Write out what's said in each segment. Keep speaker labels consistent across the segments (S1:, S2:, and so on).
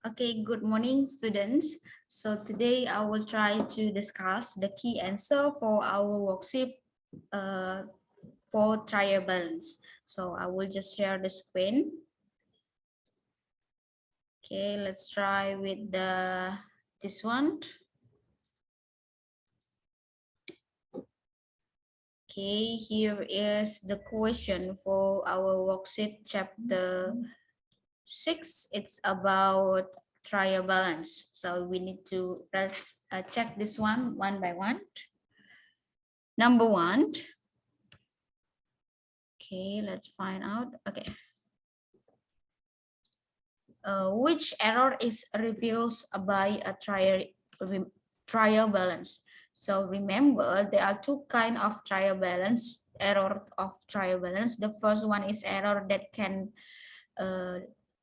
S1: Okay, good morning, students. So today I will try to discuss the key answer for our worksheet uh, for trial balance. So I will just share the screen. Okay, let's try with this one. Okay, here is the question for our worksheet chapter 6. It's about trial balance. So we need to let's check this one by one. Number one. Okay, let's find out. Okay. Which error is revealed by a trial balance? So remember, there are two kind of trial balance, error of trial balance. The first one is error that can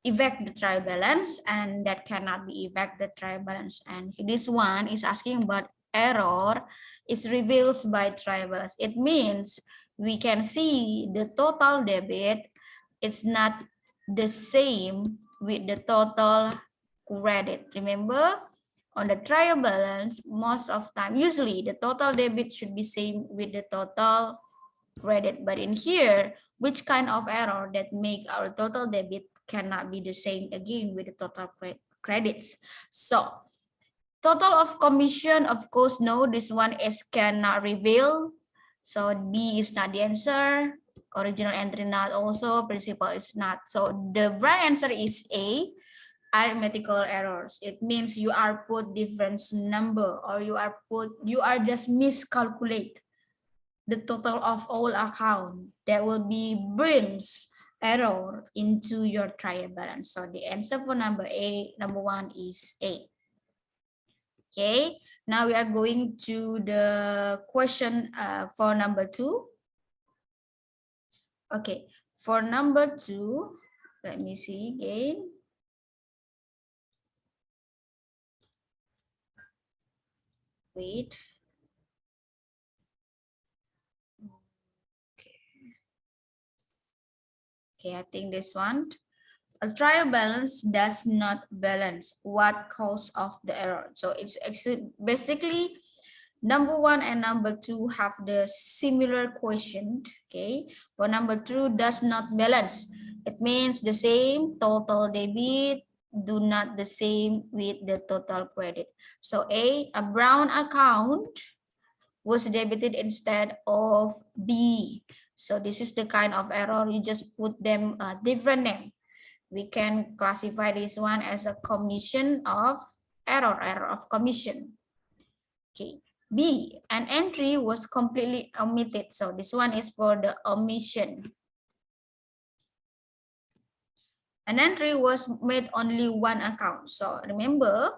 S1: evac the trial balance and that cannot be evac the trial balance. And this one is asking about error is revealed by trial balance. It means we can see the total debit, it's not the same with the total credit. Remember, on the trial balance, most of time, usually the total debit should be same with the total credit. But in here, which kind of error that make our total debit cannot be the same again with the total credits? So total of commission, of course, no, this one is cannot reveal. So B is not the answer. Original entry not also, principal is not. So the right answer is A, arithmetical errors. It means you are put different number or you are just miscalculate the total of all account. That will be brings error into your trial balance. So the answer for number one is A. Okay, now we are going to the question for number 2. Okay, for number 2, let me see again. Wait. Okay, I think this one. A trial balance does not balance what cause of the error. So it's basically number 1 and number 2 have the similar question. Okay, for number 2 does not balance. It means the same total debit do not the same with the total credit. So a brown account was debited instead of B. So this is the kind of error. You just put them a different name. We can classify this one as a commission of error of commission. Okay. B, an entry was completely omitted. So this one is for the omission. An entry was made only one account. So remember,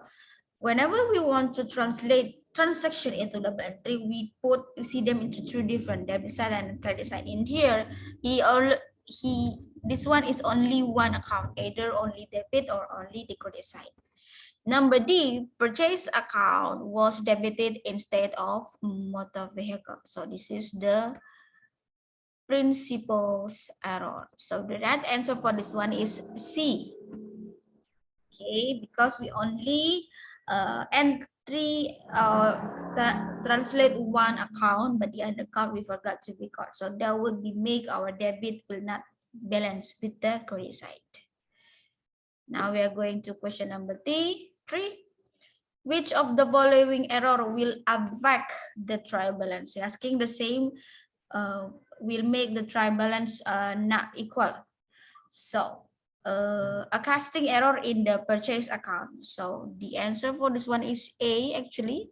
S1: whenever we want to translate transaction into double entry, we see them into two different debit side and credit side. In here, this one is only one account, either only debit or only the credit side. Number D, purchase account was debited instead of motor vehicle. So this is the principal's error. So the right answer for this one is C. Okay, because we only translate one account, but the other account we forgot to record. So that would be make our debit will not balance with the credit side. Now we are going to question number 3. Which of the following error will affect the trial balance? Asking the same will make the trial balance not equal. So a casting error in the purchase account. So the answer for this one is A actually,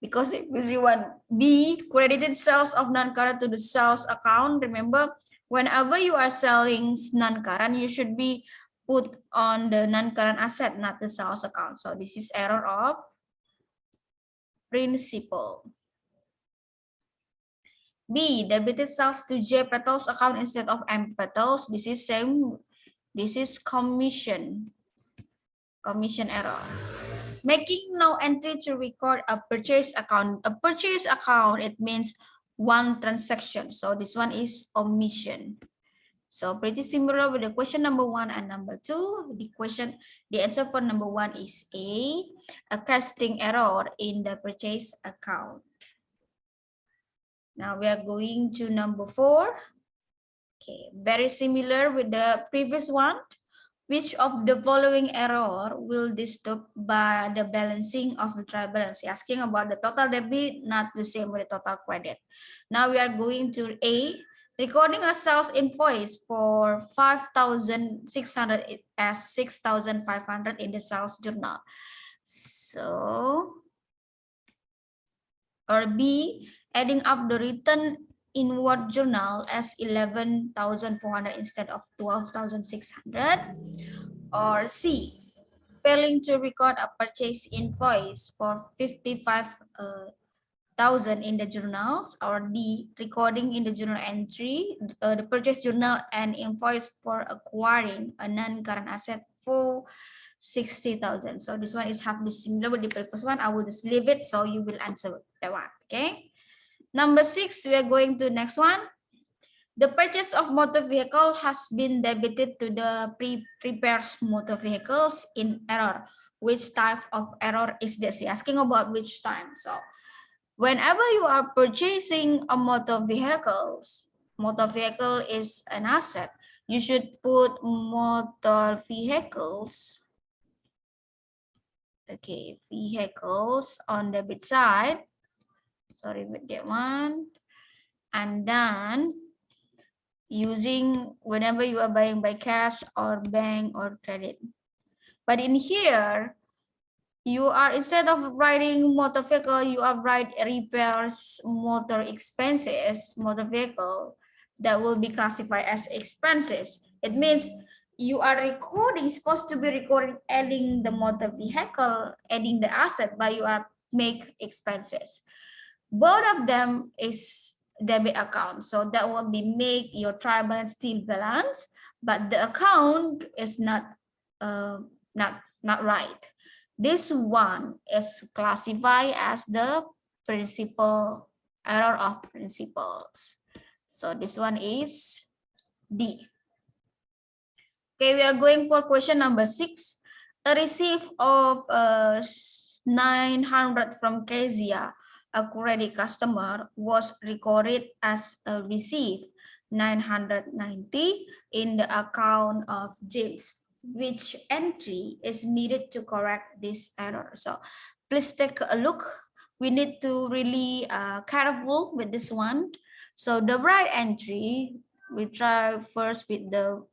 S1: because if you want B, credited sales of non-current to the sales account. Remember, whenever you are selling non-current, you should be put on the non-current asset, not the sales account. So this is error of principal. B, debited sales to J Petals account instead of M Petals. This is same. This is commission error. Making no entry to record a purchase account. A purchase account, it means one transaction. So this one is omission. So pretty similar with the question number 1 and number 2. The answer for number 1 is a casting error in the purchase account. Now we are going to number 4. Okay, very similar with the previous one. Which of the following error will disturb by the balancing of the trial balance? Asking about the total debit, not the same with the total credit. Now we are going to A, recording a sales invoice for 5,600 as 6,500 in the sales journal. So, or B, adding up the written inward journal as 11,400 instead of 12,600. Or C, failing to record a purchase invoice for 55,000 in the journals. Or D, recording in the journal entry the purchase journal and invoice for acquiring a non-current asset for 60,000. So this one is half similar with the previous one. I will just leave it so you will answer that one. Okay. Number 6, we are going to next one. The purchase of motor vehicle has been debited to the prepares motor vehicles in error. Which type of error is this? Asking about which time. So whenever you are purchasing a motor vehicle is an asset. You should put motor vehicles. Okay, vehicles on the debit side. Sorry with that one. And then using whenever you are buying by cash or bank or credit. But in here, you are, instead of writing motor vehicle, you are write repairs motor expenses, motor vehicle, that will be classified as expenses. It means you are recording, supposed to be recording adding the motor vehicle, adding the asset, but you are make expenses. Both of them is debit account, so that will be make your trial balance still balance, but the account is not not right. This one is classified as the principal error of principles. So this one is D. Okay, we are going for question number 6. A receipt of 900 from Kezia, a credit customer, was recorded as a receipt 990 in the account of James. Which entry is needed to correct this error? So please take a look. We need to really careful with this one. So the right entry, we try first with the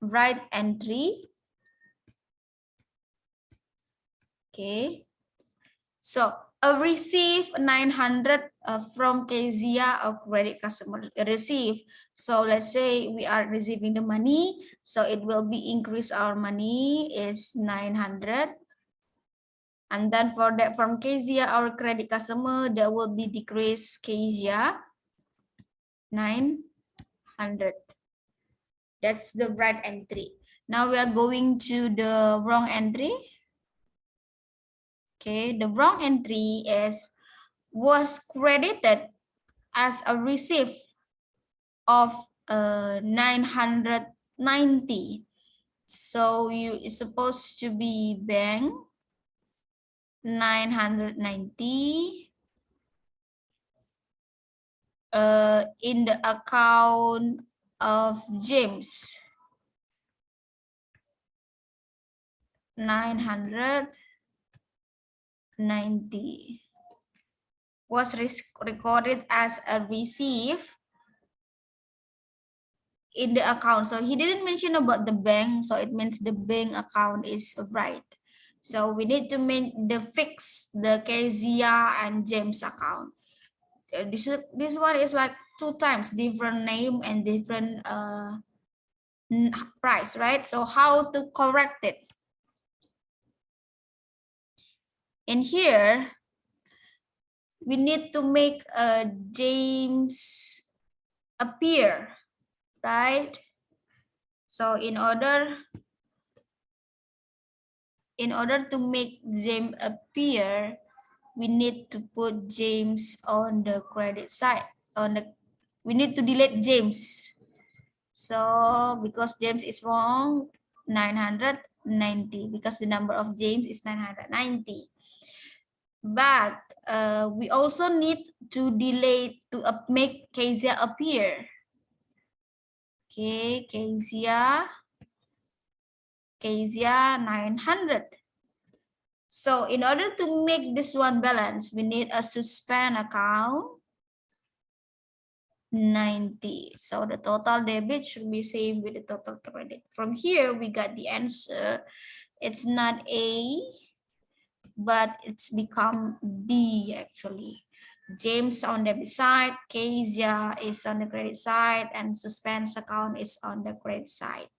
S1: right entry. Okay, so a receive 900 from Kezia, a credit customer receive. So let's say we are receiving the money, so it will be increase our money is 900, and then for that from Kezia, our credit customer, that will be decrease Kezia 900. That's the right entry. Now we are going to the wrong entry. Okay, the wrong entry is was credited as a receipt of 990. So you is supposed to be bank 990 in the account of James 990 was recorded as a receipt in the account. So he didn't mention about the bank, so it means the bank account is right. So we need to make the fix the Kezia and James account. This one is like 2 times different name and different price, right? So how to correct it? In here, we need to make James appear, right? So in order to make James appear, we need to put James on the credit side, on the We need to delete James. So because James is wrong, 990, because the number of James is 990. But we also need to delete to make Kezia appear. Okay, Kezia 900. So in order to make this one balance, we need a suspend account 90. So the total debit should be same with the total credit. From here, we got the answer. It's not A, but it's become B actually. James on the debit side, Kezia is on the credit side, and suspense account is on the credit side.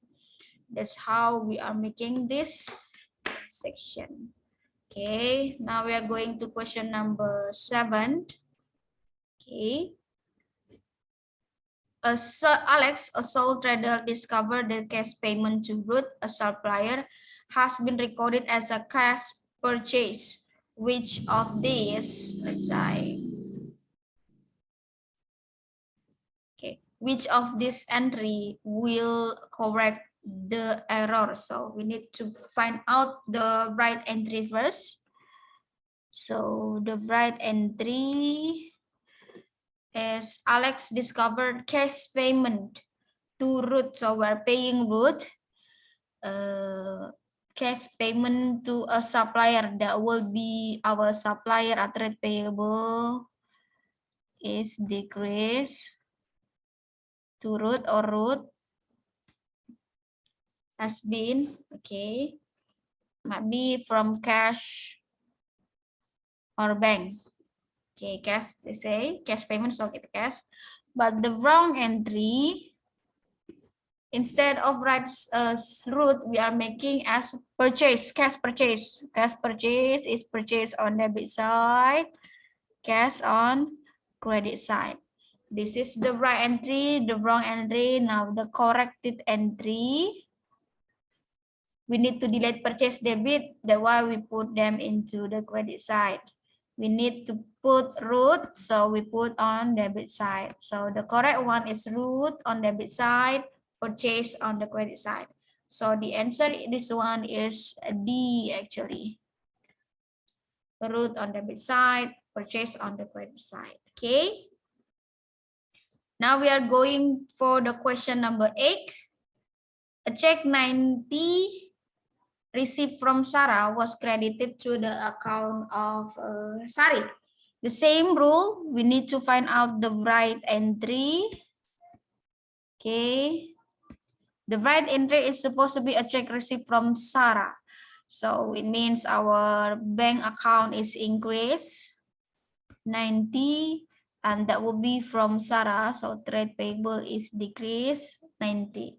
S1: That's how we are making this section. Okay, now we are going to question number 7. Okay. Alex, a sole trader, discovered the cash payment to Ruth, a supplier, has been recorded as a cash purchase. Which of these, let's say, okay, which of this entry will correct the error? So we need to find out the right entry first. So the right entry is Alex discovered cash payment to Ruth. So we're paying Ruth cash payment to a supplier. That will be our supplier at trade payable is decreased to Ruth, or Ruth has been, okay, might be from cash or bank. Okay, cash, they say cash payment, so get cash. But the wrong entry, instead of right route, we are making as purchase, cash purchase. Cash purchase is purchase on debit side, cash on credit side. This is the right entry, the wrong entry. Now the corrected entry, we need to delete purchase debit. That's why we put them into the credit side. We need to put root, so we put on debit side. So the correct one is root on debit side, purchase on the credit side. So the answer, this one is D actually. Root on debit side, purchase on the credit side. Okay. Now we are going for the question number 8. A check 90 received from Sarah was credited to the account of Sari. The same rule, we need to find out the right entry. Okay. The right entry is supposed to be a check received from Sarah. So it means our bank account is increased 90, and that will be from Sarah. So trade payable is decreased 90.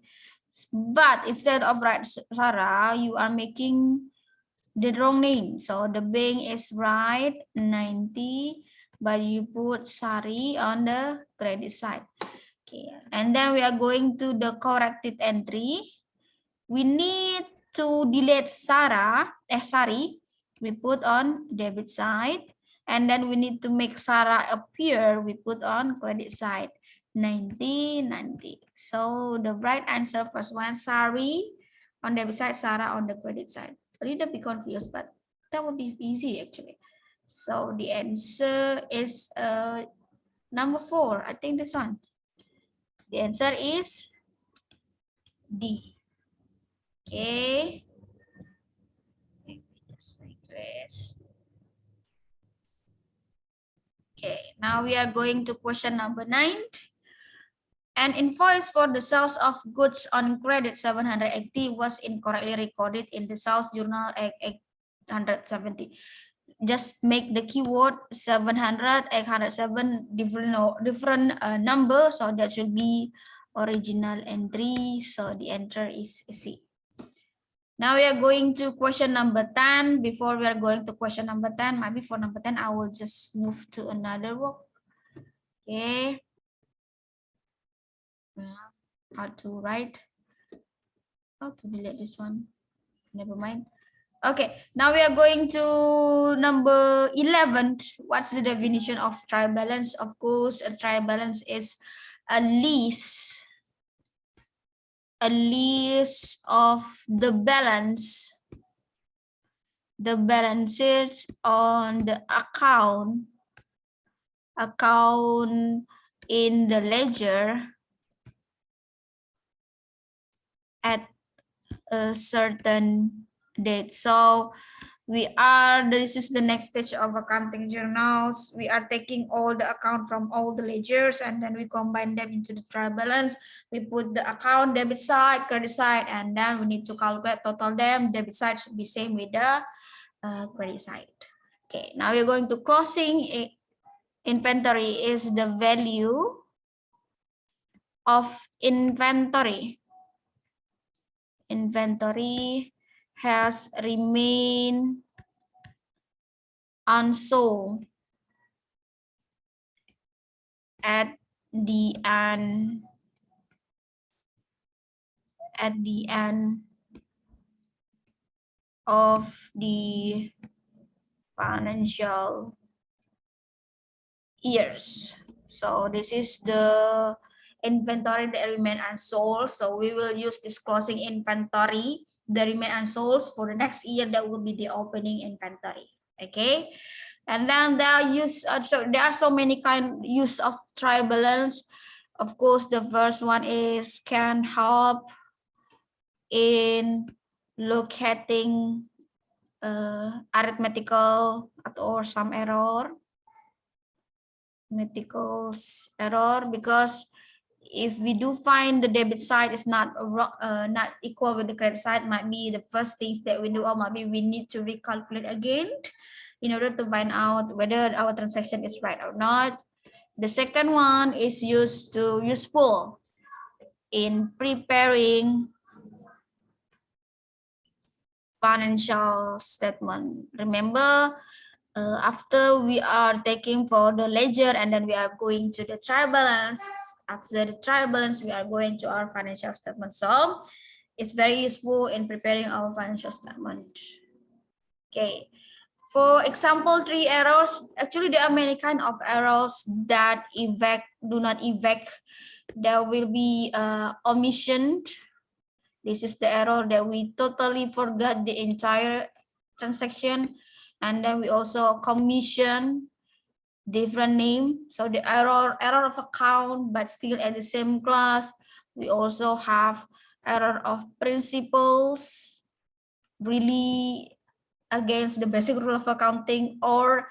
S1: But instead of right Sarah, you are making the wrong name. So the bank is right 90, but you put Sari on the credit side. Okay, and then we are going to the corrected entry. We need to delete Sari, we put on debit side, and then we need to make Sarah appear, we put on credit side. 90, 90. So the right answer first one, Sari on debit side, Sarah on the credit side. A little bit confused, but that would be easy actually. So the answer is number 4. I think this one. The answer is D. Okay. Just like this. Okay, now we are going to question number 9. An invoice for the sales of goods on credit 780 was incorrectly recorded in the sales journal at 870. Just make the keyword 700, 807 different number, so that should be original entry. So the answer is C. Now we are going to question number 10. Before we are going to question number 10, maybe for number 10, I will just move to another work. Okay. How to write? How to delete this one? Never mind. Okay, now we are going to number 11. What's the definition of trial balance? Of course, a trial balance is a list of the balances on the account in the ledger at a certain date. So this is the next stage of accounting journals. We are taking all the account from all the ledgers and then we combine them into the trial balance. We put the account debit side, credit side, and then we need to calculate total them. Debit side should be same with the credit side. Okay, now we're going to closing inventory is the value of inventory. Inventory has remained unsold at the end of the financial years. So this is the inventory that remain unsold. So we will use this closing inventory, the remain unsold for the next year. That will be the opening inventory. Okay, and then there are so many kind use of trial balance. Of course, the first one is can help in locating arithmetical or some error, because if we do find the debit side is not equal with the credit side, might be the first things that we do, or maybe we need to recalculate again in order to find out whether our transaction is right or not. The second one is useful in preparing financial statement. Remember, after we are taking for the ledger and then we are going to the trial balance. After the trial balance, we are going to our financial statement. So it's very useful in preparing our financial statement. Okay. For example, 3 errors. Actually, there are many kind of errors that do not evac. There will be omission. This is the error that we totally forgot the entire transaction. And then we also commission different name. So the error of account, but still at the same class. We also have error of principles, really against the basic rule of accounting, or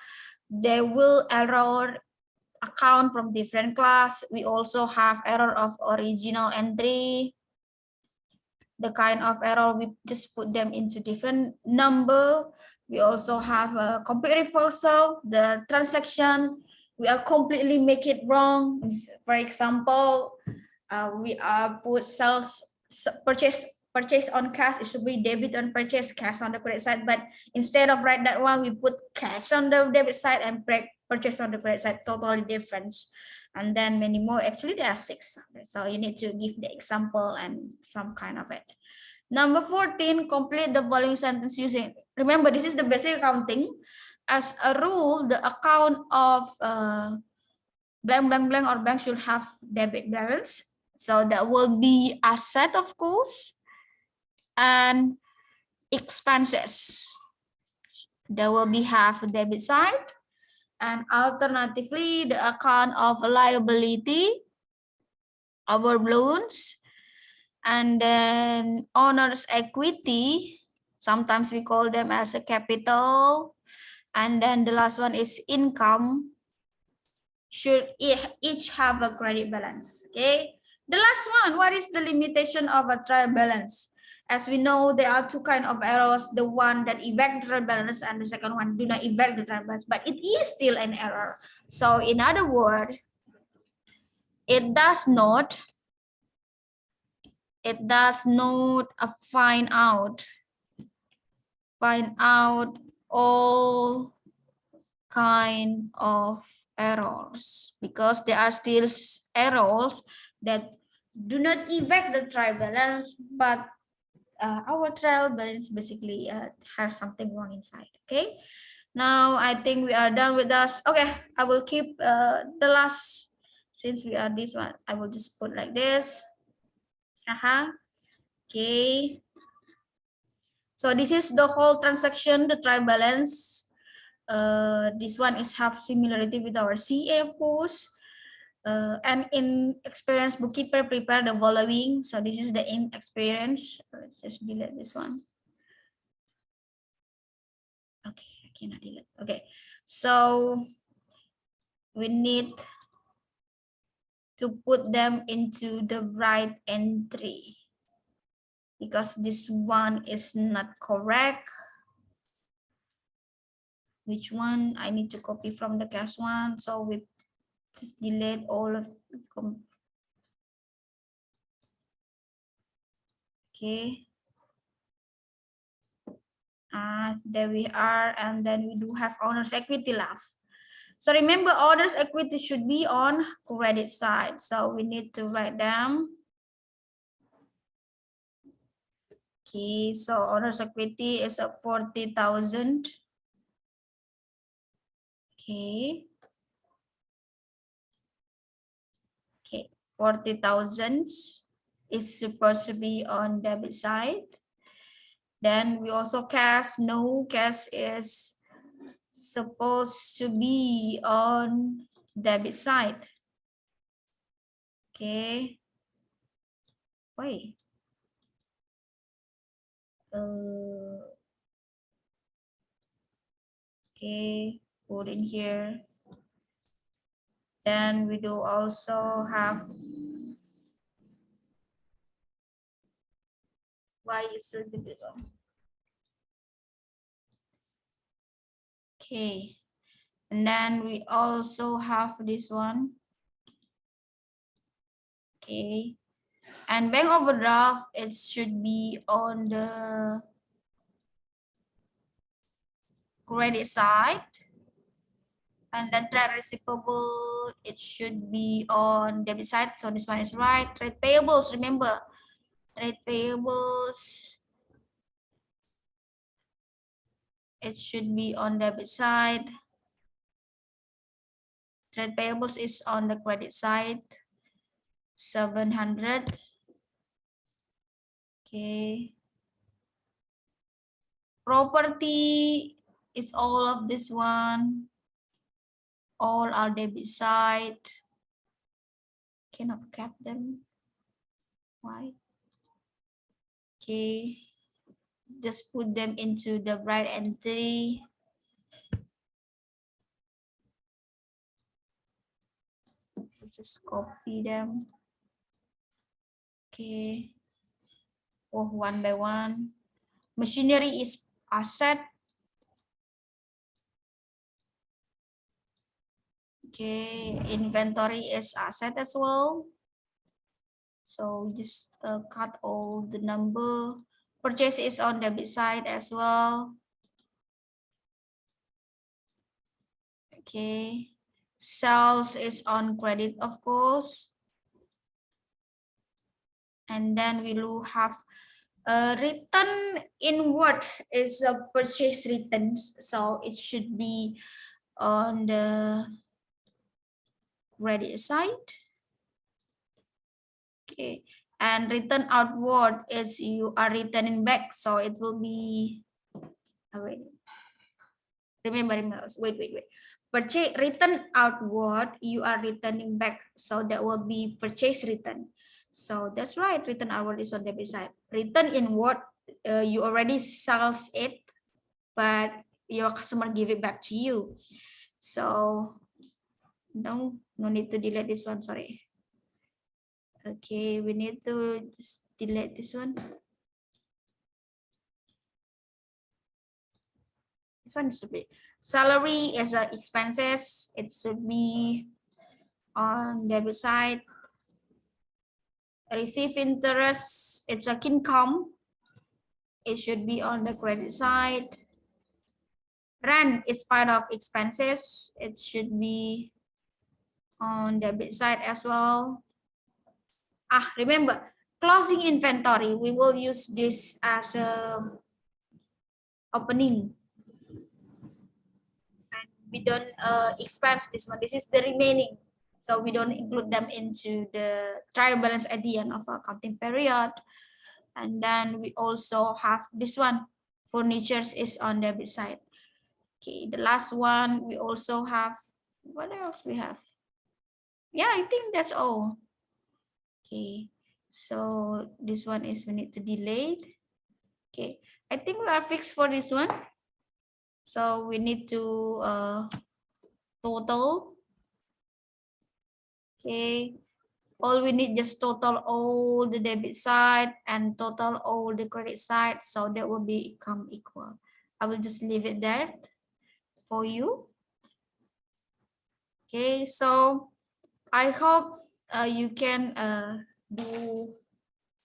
S1: they will error account from different class. We also have error of original entry. The kind of error, we just put them into different number. We also have a complete reversal, the transaction, we are completely make it wrong. For example, we are put purchase on cash, it should be debit on purchase, cash on the credit side, but instead of write that one, we put cash on the debit side and purchase on the credit side, totally different. And then many more. Actually, there are 6. So you need to give the example and some kind of it. Number 14, complete the following sentence using. Remember, this is the basic accounting. As a rule, the account of blank, blank, blank or bank should have debit balance. So that will be asset, of course, and expenses. There will be half debit side. And alternatively, the account of liability, our loans, and then owner's equity, sometimes we call them as a capital, and then the last one is income, should each have a credit balance. Okay, the last one, what is the limitation of a trial balance? As we know, there are 2 kind of errors, the one that evac the trial balance and the second one do not evac the trial balance, but it is still an error. So in other words, it does not find out all kind of errors, because there are still errors that do not evac the trial balance, but our trial balance basically has something wrong inside. Okay, now I think we are done with us. Okay, I will keep the last Since we are this one, I will just put like this. Okay. So this is the whole transaction, the trial balance. This one is have similarity with our CA, of course. And in experience bookkeeper prepare the following. So this is the in experience. Let's just delete this one. Okay, I cannot delete. Okay, so we need to put them into the right entry because this one is not correct. Which one? I need to copy from the cash one. So we just delete all of okay. There we are, and then we do have owner's equity left. So remember, owner's equity should be on credit side. So we need to write down. Okay, so owner's equity is a 40,000. Okay. Okay, 40,000 is supposed to be on debit side. Then we also cash, no cash is supposed to be on debit side. Okay. Wait. Okay, put in here. Then we do also have why is it difficult? Okay, and then we also have this one. Okay, and bank overdraft, it should be on the credit side. And then trade receivable, it should be on debit side. So this one is right. Trade payables, remember, trade payables, it should be on debit side. Trade payables is on the credit side. 700. Okay. Property is all of this one. All are debit side. Cannot cap them. Why? Okay. Just put them into the right entry. Just copy them. Okay. Oh, one by one. Machinery is asset. Okay. Inventory is asset as well. So just cut all the number. Purchase is on debit side as well. Okay. Sales is on credit, of course. And then we will have a return inward is a purchase returns. So it should be on the credit side. Okay. And return outward is you are returning back. So it will be, wait. Remember, wait. Purchase return outward, you are returning back. So that will be purchase return. So that's right, return outward is on debit side. Return inward, you already sells it, but your customer give it back to you. So no need to delete this one, sorry. Okay, we need to just delete this one. This one should be salary as a expenses. It should be on debit side. Receive interest, it's a income. It should be on the credit side. Rent is part of expenses. It should be on debit side as well. Remember, closing inventory, we will use this as a opening. And we don't expense this one. This is the remaining. So we don't include them into the trial balance at the end of our counting period. And then we also have this one, furnitures is on debit side. Okay, the last one we also have, what else we have? Yeah, I think that's all. Okay, so this one is we need to delete. Okay, I think we are fixed for this one. So we need to total. Okay, all we need just total all the debit side and total all the credit side, so that will become equal. I will just leave it there for you. Okay, so I hope you can do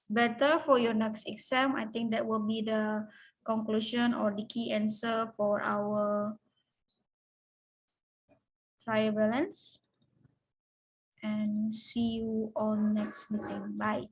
S1: better for your next exam. I think that will be the conclusion or the key answer for our trial balance. And see you on next meeting. Bye.